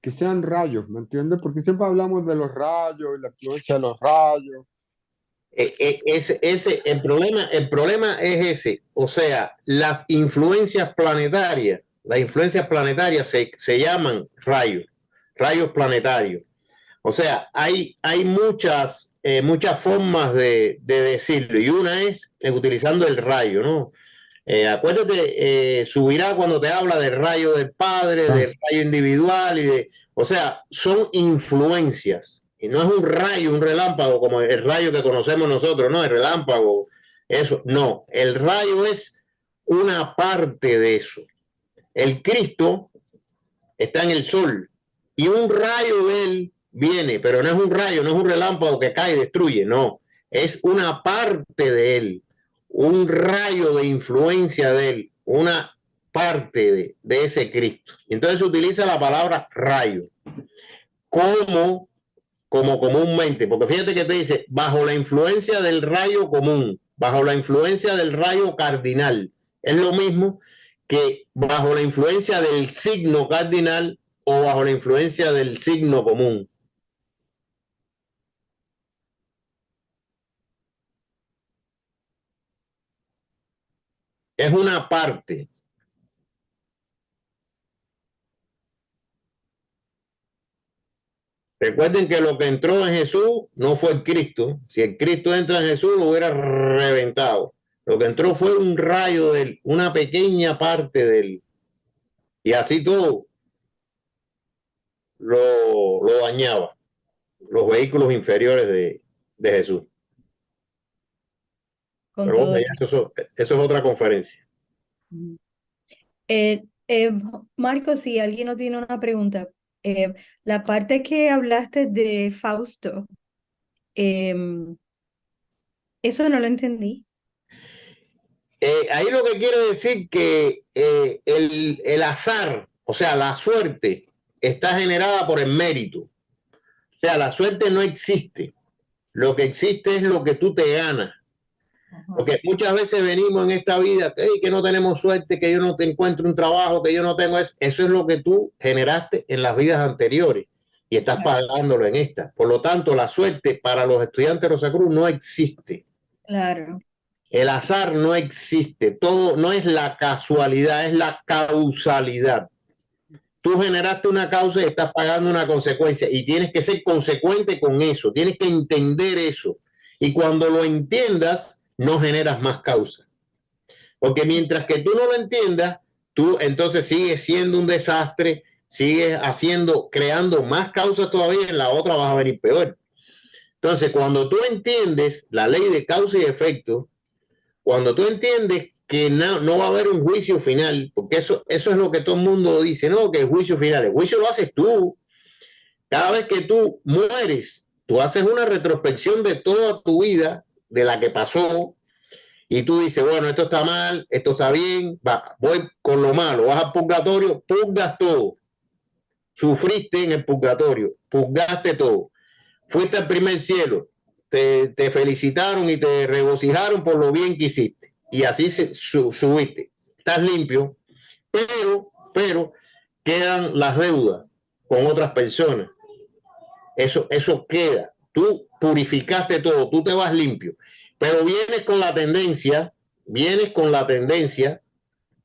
Que sean rayos, ¿me entiendes? Porque siempre hablamos de los rayos y la influencia de los rayos. El problema es ese. O sea, las influencias planetarias se llaman rayos planetarios. O sea, hay muchas formas de decirlo, y una es utilizando el rayo, ¿no? Acuérdate, subirá cuando te habla del rayo del padre, del rayo individual, o sea, son influencias. Y no es un rayo, un relámpago como el rayo que conocemos nosotros, ¿no? El relámpago, eso. No, el rayo es una parte de eso. El Cristo está en el sol y un rayo de él viene, pero no es un rayo, no es un relámpago que cae y destruye, no. Es una parte de él, un rayo de influencia de él, una parte de ese Cristo. Y entonces se utiliza la palabra rayo como comúnmente, porque fíjate que te dice, bajo la influencia del rayo común, bajo la influencia del rayo cardinal. Es lo mismo que bajo la influencia del signo cardinal o bajo la influencia del signo común. Es una parte. Recuerden que lo que entró en Jesús no fue el Cristo. Si el Cristo entra en Jesús, lo hubiera reventado. Lo que entró fue un rayo de él, una pequeña parte de él. Y así todo lo dañaba, los vehículos inferiores de Jesús. Con Pero todo bueno, eso es otra conferencia. Eh, Marco, si alguien no tiene una pregunta, la parte que hablaste de Fausto, eso no lo entendí. Ahí lo que quiero decir que el azar, o sea, la suerte, está generada por el mérito. O sea, la suerte no existe. Lo que existe es lo que tú te ganas. Porque muchas veces venimos en esta vida que no tenemos suerte, que yo no te encuentro un trabajo, que yo no tengo eso. Eso es lo que tú generaste en las vidas anteriores y estás pagándolo en esta. Por lo tanto, la suerte para los estudiantes de Rosacruz no existe. Claro. El azar no existe. Todo no es la casualidad, es la causalidad. Tú generaste una causa y estás pagando una consecuencia y tienes que ser consecuente con eso. Tienes que entender eso. Y cuando lo entiendas, no generas más causa. Porque mientras que tú no lo entiendas, tú entonces sigues siendo un desastre, sigues creando más causas todavía, en la otra vas a venir peor. Entonces, cuando tú entiendes la ley de causa y efecto, cuando tú entiendes que no va a haber un juicio final, porque eso es lo que todo el mundo dice, no, que el juicio final, el juicio lo haces tú. Cada vez que tú mueres, tú haces una retrospección de toda tu vida, de la que pasó, y tú dices, bueno, esto está mal, esto está bien, voy con lo malo, vas al purgatorio, purgas todo. Sufriste en el purgatorio, purgaste todo. Fuiste al primer cielo, te felicitaron y te regocijaron por lo bien que hiciste. Y así subiste. Estás limpio, pero quedan las deudas con otras personas. Eso queda. Tú purificaste todo, tú te vas limpio. Pero vienes con la tendencia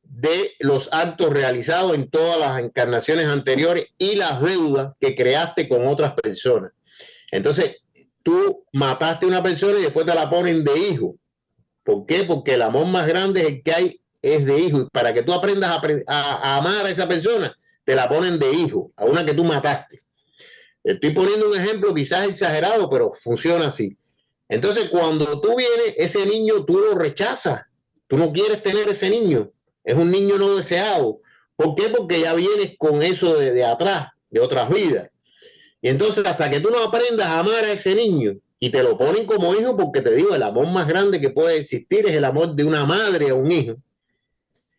de los actos realizados en todas las encarnaciones anteriores y las deudas que creaste con otras personas. Entonces, tú mataste a una persona y después te la ponen de hijo. ¿Por qué? Porque el amor más grande es el que hay, es de hijo. Y para que tú aprendas a amar a esa persona, te la ponen de hijo, a una que tú mataste. Estoy poniendo un ejemplo quizás exagerado, pero funciona así. Entonces, cuando tú vienes, ese niño tú lo rechazas. Tú no quieres tener ese niño. Es un niño no deseado. ¿Por qué? Porque ya vienes con eso de atrás, de otras vidas. Y entonces, hasta que tú no aprendas a amar a ese niño y te lo ponen como hijo, porque te digo, el amor más grande que puede existir es el amor de una madre a un hijo.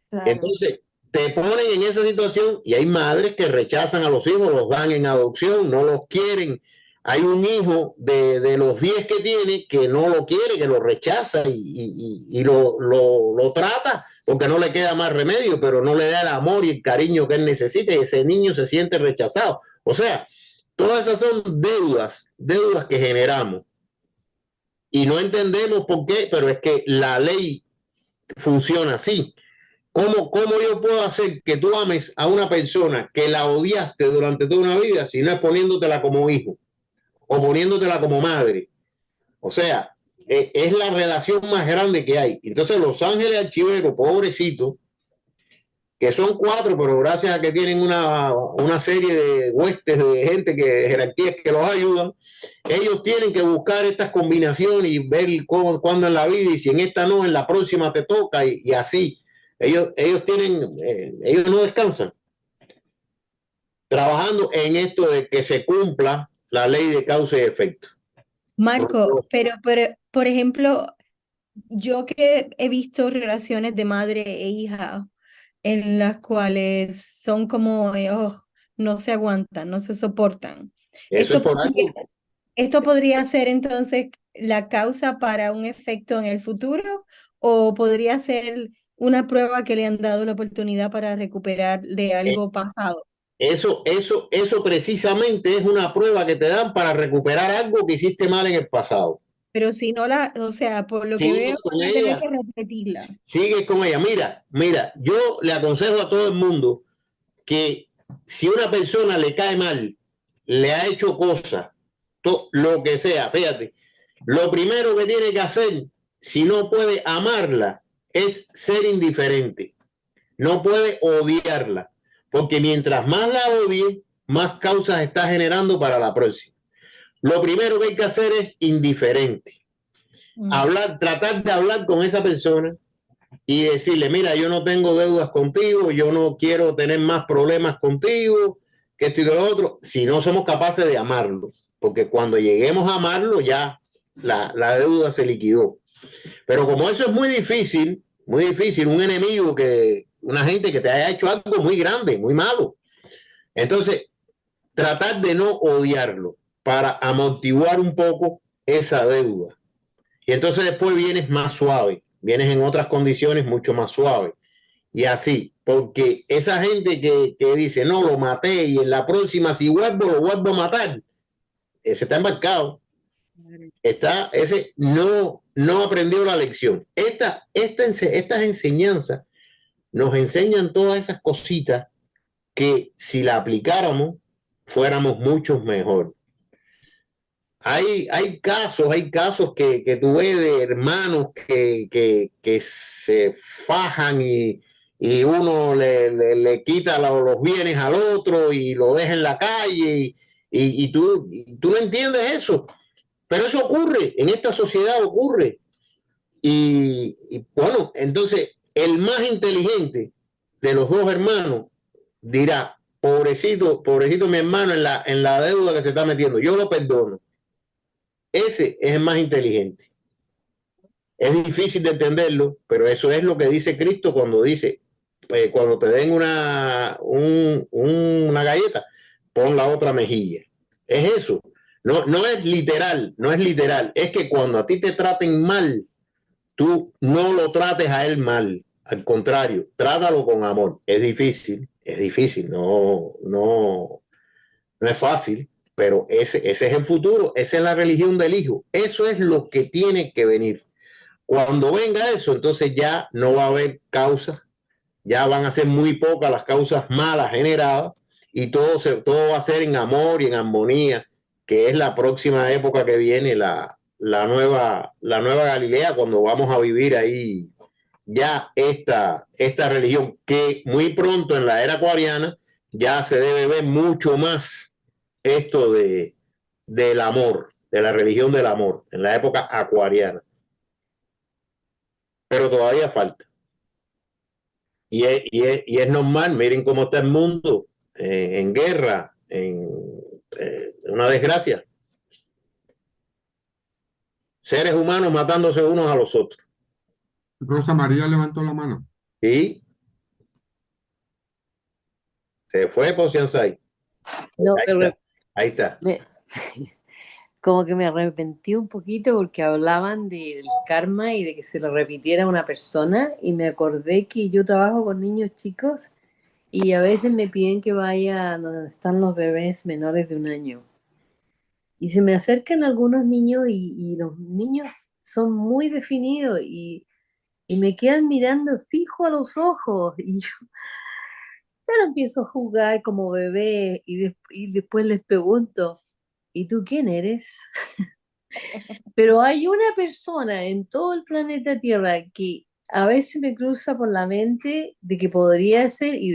Claro. Entonces, te ponen en esa situación y hay madres que rechazan a los hijos, los dan en adopción, no los quieren. Hay un hijo de los 10 que tiene que no lo quiere, que lo rechaza y lo trata porque no le queda más remedio, pero no le da el amor y el cariño que él necesita y ese niño se siente rechazado. O sea, todas esas son deudas que generamos y no entendemos por qué, pero es que la ley funciona así. ¿Cómo yo puedo hacer que tú ames a una persona que la odiaste durante toda una vida si no es poniéndotela como hijo o poniéndotela como madre? O sea, es la relación más grande que hay. Entonces los ángeles archiveros, pobrecitos, que son 4, pero gracias a que tienen una serie de huestes de gente, de jerarquías que los ayudan, ellos tienen que buscar estas combinaciones y ver cuándo en la vida, y si en esta no, en la próxima te toca, y así. Ellos no descansan trabajando en esto de que se cumpla la ley de causa y efecto. Marco, pero por ejemplo, yo que he visto relaciones de madre e hija en las cuales son como, no se aguantan, no se soportan. Eso es por algo. ¿Esto podría ser entonces la causa para un efecto en el futuro o podría ser una prueba que le han dado la oportunidad para recuperar de algo pasado? Eso precisamente es una prueba que te dan para recuperar algo que hiciste mal en el pasado. Pero si no o sea, por lo que veo, vas a tener que repetirla. Sigue con ella. Mira, yo le aconsejo a todo el mundo que si una persona le cae mal, le ha hecho cosas, lo que sea, fíjate, lo primero que tiene que hacer, si no puede amarla, es ser indiferente. No puede odiarla, porque mientras más la odie, más causas está generando para la próxima. Lo primero que hay que hacer es indiferente. Tratar de hablar con esa persona, y decirle, mira, yo no tengo deudas contigo, yo no quiero tener más problemas contigo, que esto y que lo otro, si no somos capaces de amarlo, porque cuando lleguemos a amarlo ya la deuda se liquidó. Pero como eso es muy difícil, un enemigo una gente que te haya hecho algo muy grande, muy malo. Entonces, tratar de no odiarlo para amortiguar un poco esa deuda. Y entonces después vienes más suave, vienes en otras condiciones mucho más suave. Y así, porque esa gente que dice, no, lo maté y en la próxima si vuelvo, lo vuelvo a matar, ese está embarcado. Ese no aprendió la lección. Estas enseñanzas nos enseñan todas esas cositas que si la aplicáramos, fuéramos mucho mejor. Hay casos que tú ves de hermanos que se fajan y uno le quita los bienes al otro y lo deja en la calle y tú no entiendes eso. Pero eso ocurre, en esta sociedad ocurre. Y bueno, entonces el más inteligente de los dos hermanos dirá, pobrecito mi hermano en la deuda que se está metiendo, yo lo perdono. Ese es el más inteligente. Es difícil de entenderlo, pero eso es lo que dice Cristo cuando dice, cuando te den una galleta, pon la otra mejilla. Es eso. No es literal, no es literal. Es que cuando a ti te traten mal, tú no lo trates a él mal. Al contrario, trátalo con amor. Es difícil, no es fácil, pero ese es el futuro, esa es la religión del Hijo. Eso es lo que tiene que venir. Cuando venga eso, entonces ya no va a haber causas, ya van a ser muy pocas las causas malas generadas y todo va a ser en amor y en armonía, que es la próxima época que viene, la nueva Galilea, cuando vamos a vivir ahí ya esta religión, que muy pronto en la era acuariana ya se debe ver mucho más esto del amor, de la religión del amor, en la época acuariana. Pero todavía falta. Y es normal, miren cómo está el mundo, en guerra, en una desgracia. Seres humanos matándose unos a los otros. Rosa María levantó la mano. Y se fue por Cianzay. No, Ahí está. Como que me arrepentí un poquito porque hablaban del karma y de que se lo repitiera a una persona y me acordé que yo trabajo con niños chicos y a veces me piden que vaya donde están los bebés menores de 1 año. Y se me acercan algunos niños y los niños son muy definidos y me quedan mirando fijo a los ojos y yo claro, empiezo a jugar como bebé y después les pregunto, ¿y tú quién eres? Pero hay una persona en todo el planeta Tierra que a veces me cruza por la mente de que podría ser y